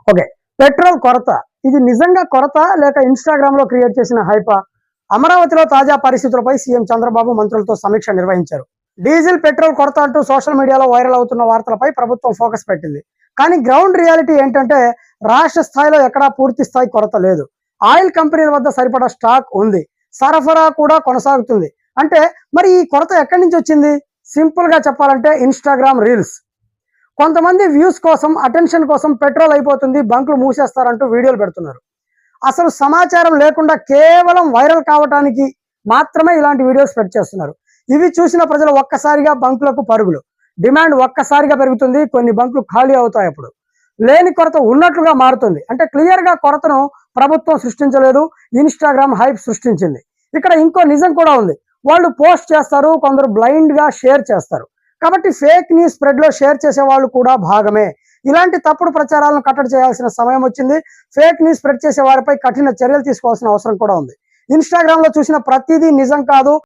Okay. Petrol కొరత. ఇది నిజంగా కొరత లేక ఇన్‌స్టాగ్రామ్‌లో క్రియేట్ చేసిన హైపా? అమరావతిలో తాజా పరిస్థితులపై సీఎం చంద్రబాబు మంత్రులతో సమీక్ష నిర్వహించారు. డీజిల్, పెట్రోల్ కొరత అంటూ సోషల్ మీడియాలో వైరల్ అవుతున్న వార్తలపై ప్రభుత్వం ఫోకస్ పెట్టింది. కానీ గ్రౌండ్ రియాలిటీ ఏంటంటే రాష్ట్ర స్థాయిలో ఎక్కడా పూర్తి స్థాయి కొరత లేదు. ఆయిల్ కంపెనీల వద్ద సరిపడా స్టాక్ ఉంది. సరఫరా కూడా కొనసాగుతుంది. అంటే మరి ఈ కొరత ఎక్కడి నుంచి వచ్చింది? సింపుల్‌గా చెప్పాలంటే ఇన్‌స్టాగ్రామ్ రీల్స్. కొంతమంది వ్యూస్ కోసం, అటెన్షన్ కోసం పెట్రోల్ అయిపోతుంది, బంకులు మూసేస్తారంటూ వీడియోలు పెడుతున్నారు. అసలు సమాచారం లేకుండా కేవలం వైరల్ కావటానికి మాత్రమే ఇలాంటి వీడియోస్ స్ప్రెడ్ చేస్తున్నారు. ఇవి చూసిన ప్రజలు ఒక్కసారిగా బంకులకు పరుగులు. డిమాండ్ ఒక్కసారిగా పెరుగుతుంది. కొన్ని బంకులు ఖాళీ అవుతాయి. అప్పుడు లేని కొరత ఉన్నట్లుగా మారుతుంది. అంటే క్లియర్‌గా కొరతను ప్రభుత్వం సృష్టించలేదు, ఇన్‌స్టాగ్రామ్ హైప్ సృష్టించింది. ఇక్కడ ఇంకో నిజం కూడా ఉంది. వాళ్ళు పోస్ట్ చేస్తారు, కొందరు బ్లైండ్‌గా షేర్ చేస్తారు. కాబట్టి ఫేక్ న్యూస్ స్ప్రెడ్‌లో షేర్ చేసే వాళ్ళు కూడా భాగమే. ఇలాంటి తప్పుడు ప్రచారాలను కట్టడి చేయాల్సిన సమయం వచ్చింది. ఫేక్ న్యూస్ స్ప్రెడ్ చేసే వారిపై కఠిన చర్యలు తీసుకోవాల్సిన అవసరం కూడా ఉంది. ఇన్‌స్టాగ్రామ్‌లో చూసిన ప్రతిదీ నిజం కాదు.